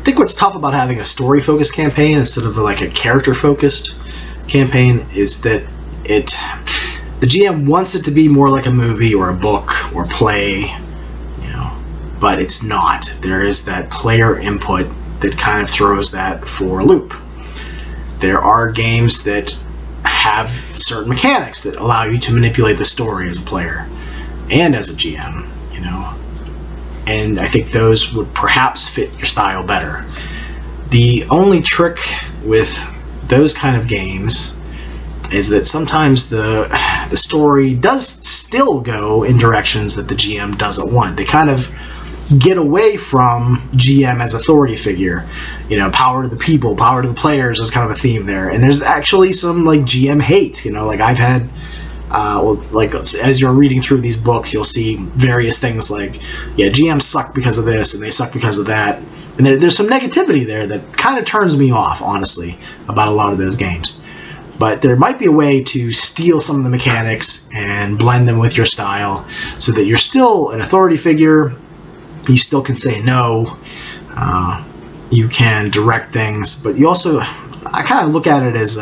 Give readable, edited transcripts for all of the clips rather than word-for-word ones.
think what's tough about having a story-focused campaign instead of like a character-focused campaign is that the GM wants it to be more like a movie or a book or play, but it's not. There is that player input that kind of throws that for a loop. There are games that have certain mechanics that allow you to manipulate the story as a player and as a GM, and I think those would perhaps fit your style better. The only trick with those kind of games is that sometimes the story does still go in directions that the GM doesn't want. They kind of get away from GM as authority figure. Power to the people, power to the players is kind of a theme there. And there's actually some like GM hate. Like I've had, as you're reading through these books, you'll see various things like, GMs suck because of this and they suck because of that. And there's some negativity there that kind of turns me off, honestly, about a lot of those games. But there might be a way to steal some of the mechanics and blend them with your style so that you're still an authority figure. You still can say no. You can direct things, but you also, I kind of look at it as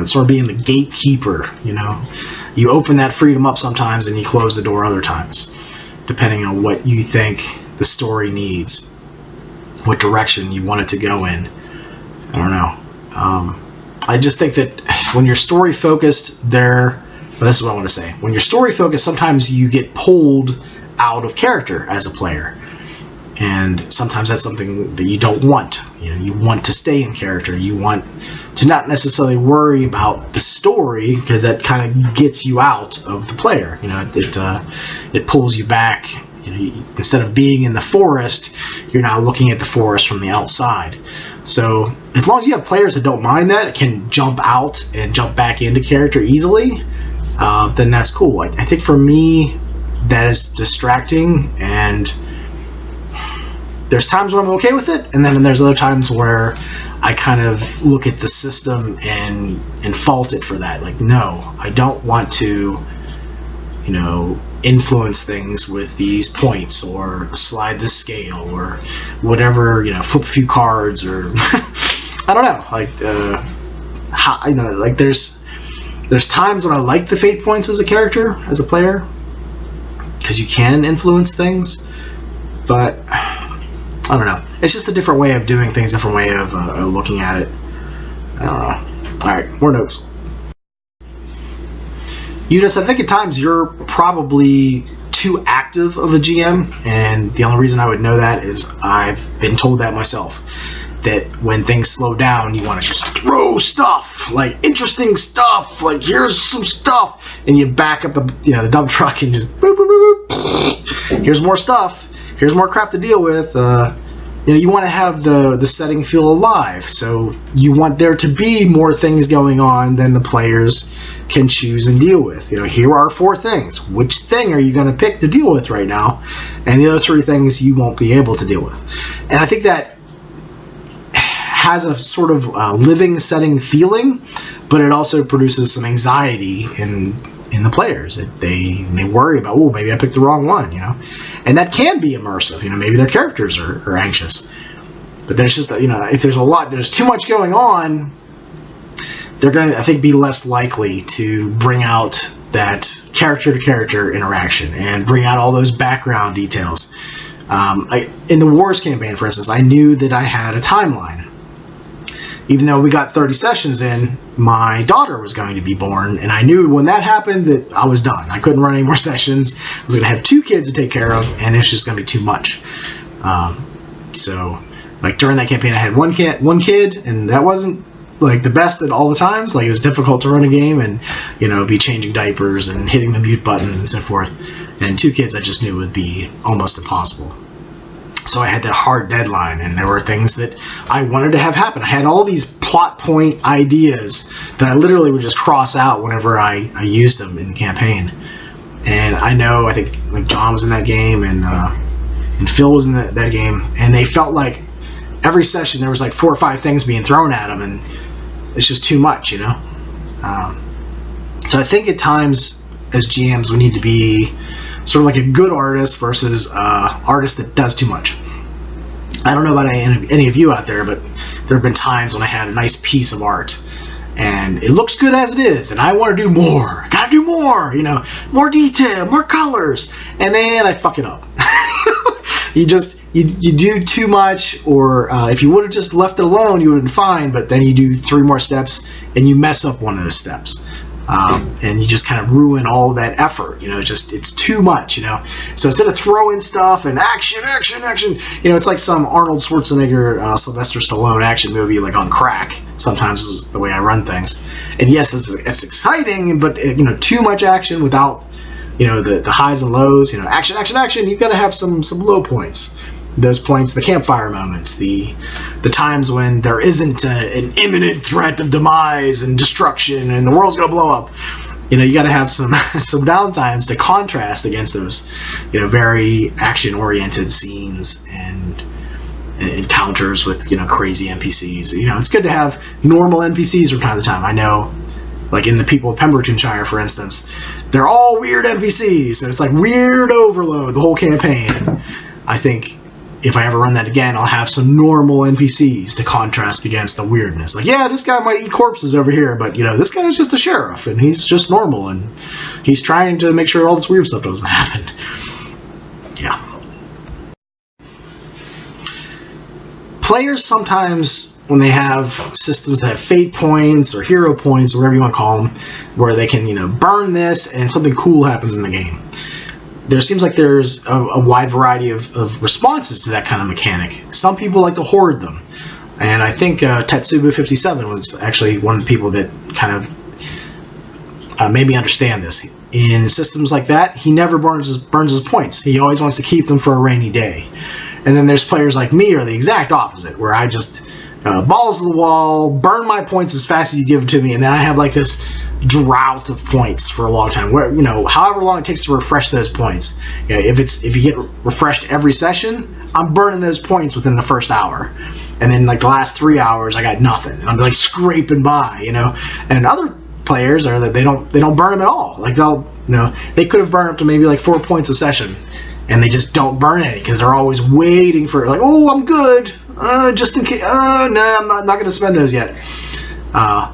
sort of being the gatekeeper. You open that freedom up sometimes, and you close the door other times, depending on what you think the story needs, what direction you want it to go in. I don't know. I just think that when you're story focused, this is what I want to say. When you're story focused, sometimes you get pulled out of character as a player. And sometimes that's something that you don't want. You want to stay in character. You want to not necessarily worry about the story, because that kind of gets you out of the player. It pulls you back. Instead of being in the forest, you're now looking at the forest from the outside. So as long as you have players that don't mind that, can jump out and jump back into character easily, then that's cool. I think for me, that is distracting, and there's times where I'm okay with it, and then there's other times where I kind of look at the system and fault it for that. Like, no, I don't want to, influence things with these points or slide the scale or whatever, flip a few cards or I don't know. There's times when I like the fate points as a character, as a player, because you can influence things, but I don't know. It's just a different way of doing things, different way of looking at it. I don't know. Alright, more notes. Eunice, I think at times you're probably too active of a GM, and the only reason I would know that is I've been told that myself. That when things slow down, you want to just throw stuff, like interesting stuff, like here's some stuff, and you back up the dump truck and just boop, boop, boop, boop. Here's more stuff, here's more crap to deal with. You want to have the setting feel alive, so you want there to be more things going on than the players can choose and deal with. Here are 4 things. Which thing are you going to pick to deal with right now? And the other 3 things you won't be able to deal with. And I think that has a sort of living setting feeling, but it also produces some anxiety in the players. They worry about, maybe I picked the wrong one, and that can be immersive. Maybe their characters are anxious, but there's just if there's too much going on, they're going to, I think, be less likely to bring out that character to character interaction and bring out all those background details. In the Wars campaign, for instance, I knew that I had a timeline. Even though we got 30 sessions in, my daughter was going to be born, and I knew when that happened that I was done. I couldn't run any more sessions. I was going to have 2 kids to take care of, and it's just going to be too much. So, during that campaign, I had one kid, and that wasn't the best at all the times. It was difficult to run a game and be changing diapers and hitting the mute button and so forth. And 2 kids I just knew would be almost impossible. So I had that hard deadline, and there were things that I wanted to have happen. I had all these plot point ideas that I literally would just cross out whenever I used them in the campaign. And I think John was in that game, and Phil was in that game, and they felt like every session there was 4 or 5 things being thrown at them, and it's just too much, So I think at times as GMs we need to be sort of like a good artist versus artist that does too much. I don't know about any of you out there, but there have been times when I had a nice piece of art and it looks good as it is, and I want to do more. Gotta do more, you know, more detail, more colors, and then I fuck it up. You do too much, or if you would have just left it alone, you would have been fine, but then you do 3 more steps and you mess up one of those steps. And you just kind of ruin all that effort, you know, it's too much, you know. So instead of throwing stuff and action, you know, it's like some Arnold Schwarzenegger, Sylvester Stallone action movie, like on crack. Sometimes is the way I run things. And yes, it's exciting, but, you know, too much action without, you know, the highs and lows, you know, action, you've got to have some low points. Those points, the campfire moments, the times when there isn't an imminent threat of demise and destruction and the world's going to blow up. You know, you got to have some downtimes to contrast against those, you know, very action-oriented scenes and encounters with, you know, crazy NPCs. You know, it's good to have normal NPCs from time to time. I know, like in the people of Pembrooktonshire, for instance, they're all weird NPCs, so it's like weird overload the whole campaign. I think if I ever run that again, I'll have some normal NPCs to contrast against the weirdness. Like, yeah, this guy might eat corpses over here, but, you know, this guy's just a sheriff, and he's just normal, and he's trying to make sure all this weird stuff doesn't happen. Yeah. Players sometimes, when they have systems that have fate points or hero points or whatever you want to call them, where they can, you know, burn this and something cool happens in the game. There seems like there's a wide variety of responses to that kind of mechanic. Some people like to hoard them. And I think Tetsubu57 was actually one of the people that kind of made me understand this. In systems like that, he never burns his points. He always wants to keep them for a rainy day. And then there's players like me who are the exact opposite, where I just balls to the wall, burn my points as fast as you give it to me, and then I have like this drought of points for a long time, where, you know, however long it takes to refresh those points. You know, if you get refreshed every session, I'm burning those points within the first hour, and then like the last 3 hours I got nothing, and I'm like scraping by, you know. And other players are that they don't burn them at all. Like they could have burned up to maybe like 4 points a session, and they just don't burn any because they're always waiting for, like, oh, I'm good, just in case. No, I'm not going to spend those yet.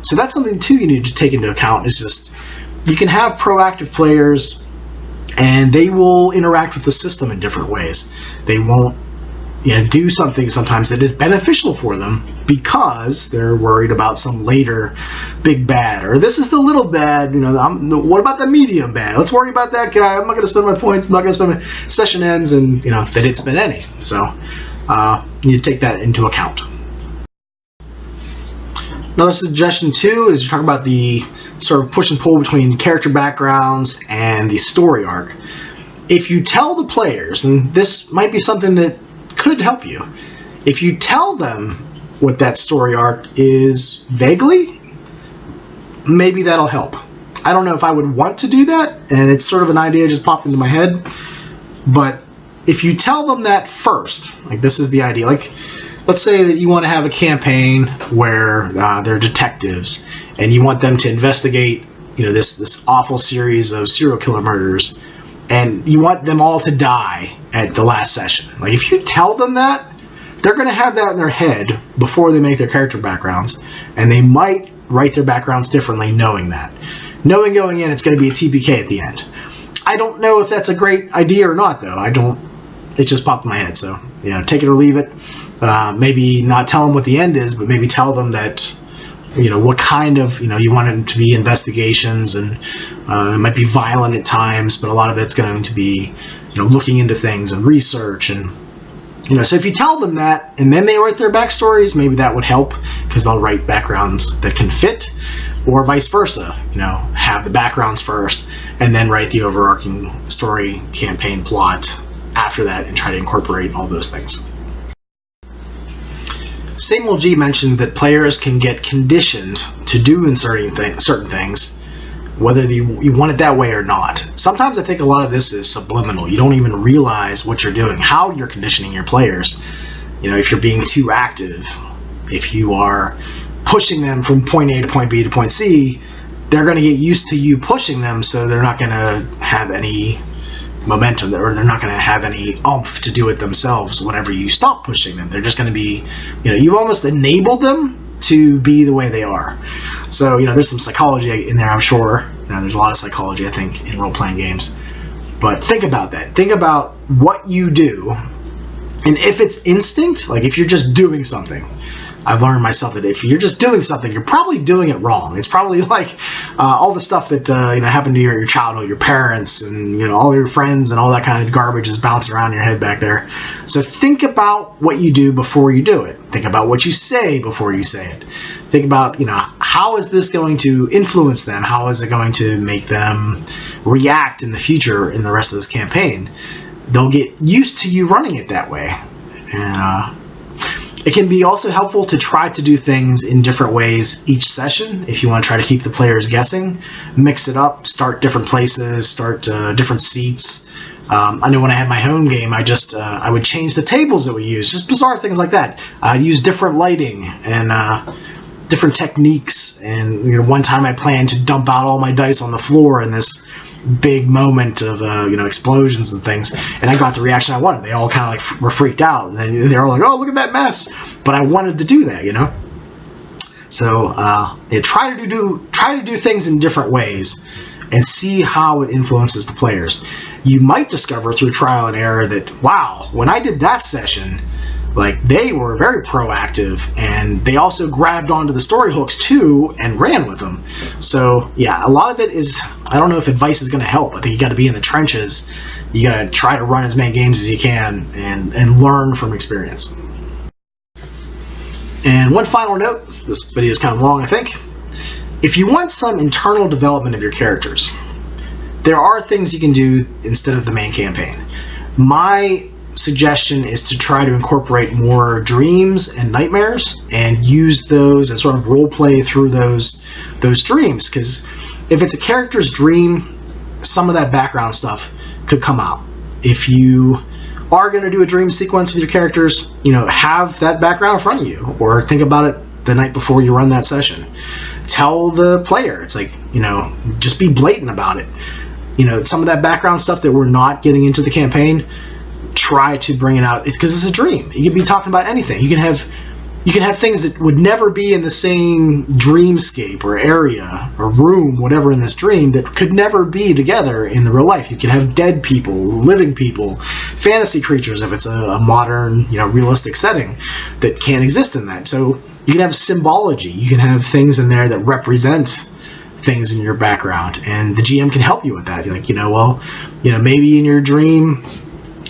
So that's something too you need to take into account. Is just, you can have proactive players and they will interact with the system in different ways. They won't, you know, do something sometimes that is beneficial for them because they're worried about some later big bad, or this is the little bad, you know, what about the medium bad? Let's worry about that guy. I'm not going to spend my points. I'm not going to spend my session ends, and, you know, they didn't spend any. So you need to take that into account. Another suggestion too is you talk about the sort of push and pull between character backgrounds and the story arc. If you tell the players, and this might be something that could help you, if you tell them what that story arc is vaguely, maybe that'll help. I don't know if I would want to do that, and it's sort of an idea just popped into my head, but if you tell them that first, like, this is the idea, like, let's say that you want to have a campaign where they're detectives and you want them to investigate, you know, this awful series of serial killer murders, and you want them all to die at the last session. Like, if you tell them that, they're going to have that in their head before they make their character backgrounds, and they might write their backgrounds differently knowing that. Knowing going in it's going to be a TPK at the end. I don't know if that's a great idea or not, though. It just popped in my head, so, you know, take it or leave it. Maybe not tell them what the end is, but maybe tell them that, you know, what kind of, you know, you want it to be investigations, and it might be violent at times, but a lot of it's going to be, you know, looking into things and research, and, you know, so if you tell them that and then they write their backstories, maybe that would help, because they'll write backgrounds that can fit, or vice versa, you know, have the backgrounds first and then write the overarching story, campaign, plot after that, and try to incorporate all those things. Samuel G. mentioned that players can get conditioned to do certain things, whether you want it that way or not. Sometimes I think a lot of this is subliminal. You don't even realize what you're doing, how you're conditioning your players. You know, if you're being too active, if you are pushing them from point A to point B to point C, they're going to get used to you pushing them, so they're not going to have any momentum, or they're not going to have any oomph to do it themselves whenever you stop pushing them. They're just going to be, you've almost enabled them to be the way they are. So, there's some psychology in there, I'm sure. There's a lot of psychology, I think, in role-playing games. But think about that. Think about what you do, and if it's instinct, like if you're just doing something, I've learned myself that if you're just doing something, you're probably doing it wrong. It's probably like all the stuff that happened to your childhood, your parents, and all your friends, and all that kind of garbage is bouncing around in your head back there. So think about what you do before you do it. Think about what you say before you say it. Think about how is this going to influence them? How is it going to make them react in the future in the rest of this campaign? They'll get used to you running it that way, and it can be also helpful to try to do things in different ways each session if you want to try to keep the players guessing. Mix it up, start different places, start different seats. I know when I had my home game, I would change the tables that we use, just bizarre things like that. I'd use different lighting and different techniques. And one time I planned to dump out all my dice on the floor in this big moment of explosions and things, and I got the reaction I wanted. They all kind of like were freaked out, and they were like, "Oh, look at that mess!" But I wanted to do that, So try to do things in different ways, and see how it influences the players. You might discover through trial and error that, wow, when I did that session, like, they were very proactive, and they also grabbed onto the story hooks too and ran with them. So yeah, a lot of it is, I don't know if advice is going to help. I think you got to be in the trenches. You got to try to run as many games as you can and learn from experience. And one final note, this video is kind of long, I think. If you want some internal development of your characters, there are things you can do instead of the main campaign. My suggestion is to try to incorporate more dreams and nightmares and use those and sort of role play through those dreams, because if it's a character's dream, some of that background stuff could come out. If you are going to do a dream sequence with your characters, have that background in front of you, or think about it the night before you run that session. Tell the player, it's like, just be blatant about it. Some of that background stuff that we're not getting into the campaign, try to bring it out, because it's a dream. You can be talking about anything. You can have things that would never be in the same dreamscape or area or room, whatever, in this dream, that could never be together in the real life. You can have dead people, living people, fantasy creatures if it's a modern, realistic setting that can't exist in that. So you can have symbology. You can have things in there that represent things in your background, and the GM can help you with that. You're like, maybe in your dream,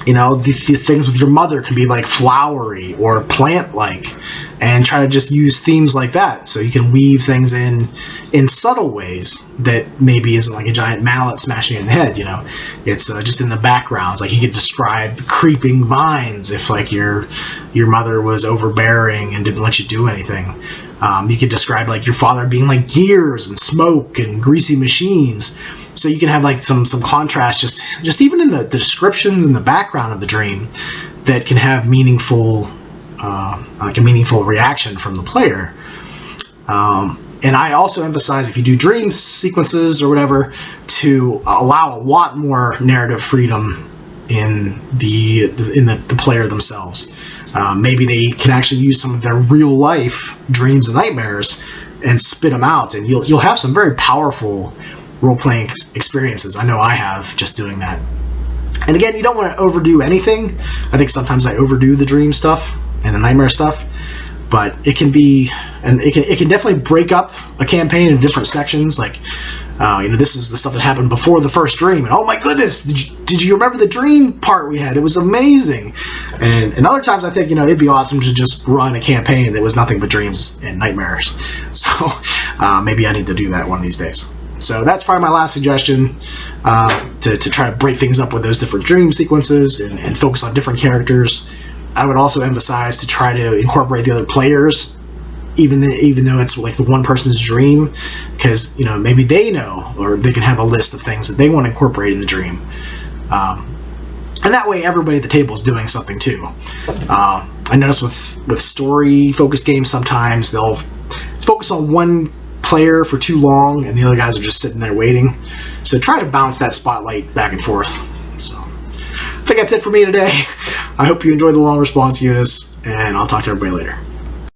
the things with your mother can be like flowery or plant-like, and try to just use themes like that, so you can weave things in subtle ways that maybe isn't like a giant mallet smashing you in the head. It's just in the backgrounds. Like, you could describe creeping vines if like your mother was overbearing and didn't let you do anything. You could describe like your father being like gears and smoke and greasy machines. So you can have like some contrast just even in the descriptions in the background of the dream that can have meaningful like a meaningful reaction from the player. And I also emphasize, if you do dream sequences or whatever, to allow a lot more narrative freedom in the player themselves. Maybe they can actually use some of their real life dreams and nightmares and spit them out, and you'll have some very powerful role-playing experiences. I know I have, just doing that. And again, you don't want to overdo anything. I think sometimes I overdo the dream stuff and the nightmare stuff, but it can be, and it can definitely break up a campaign in different sections. Like, this is the stuff that happened before the first dream, and oh my goodness, did you remember the dream part we had? It was amazing. And other times I think, it'd be awesome to just run a campaign that was nothing but dreams and nightmares. So maybe I need to do that one of these days. So that's probably my last suggestion, to try to break things up with those different dream sequences and focus on different characters. I would also emphasize to try to incorporate the other players, even though it's like the one person's dream, because maybe they know, or they can have a list of things that they want to incorporate in the dream, and that way everybody at the table is doing something too. I notice with story-focused games, sometimes they'll focus on one player for too long, and the other guys are just sitting there waiting. So try to bounce that spotlight back and forth. So. think that's it for me today. I hope you enjoyed the long response, Eunice, and I'll talk to everybody later.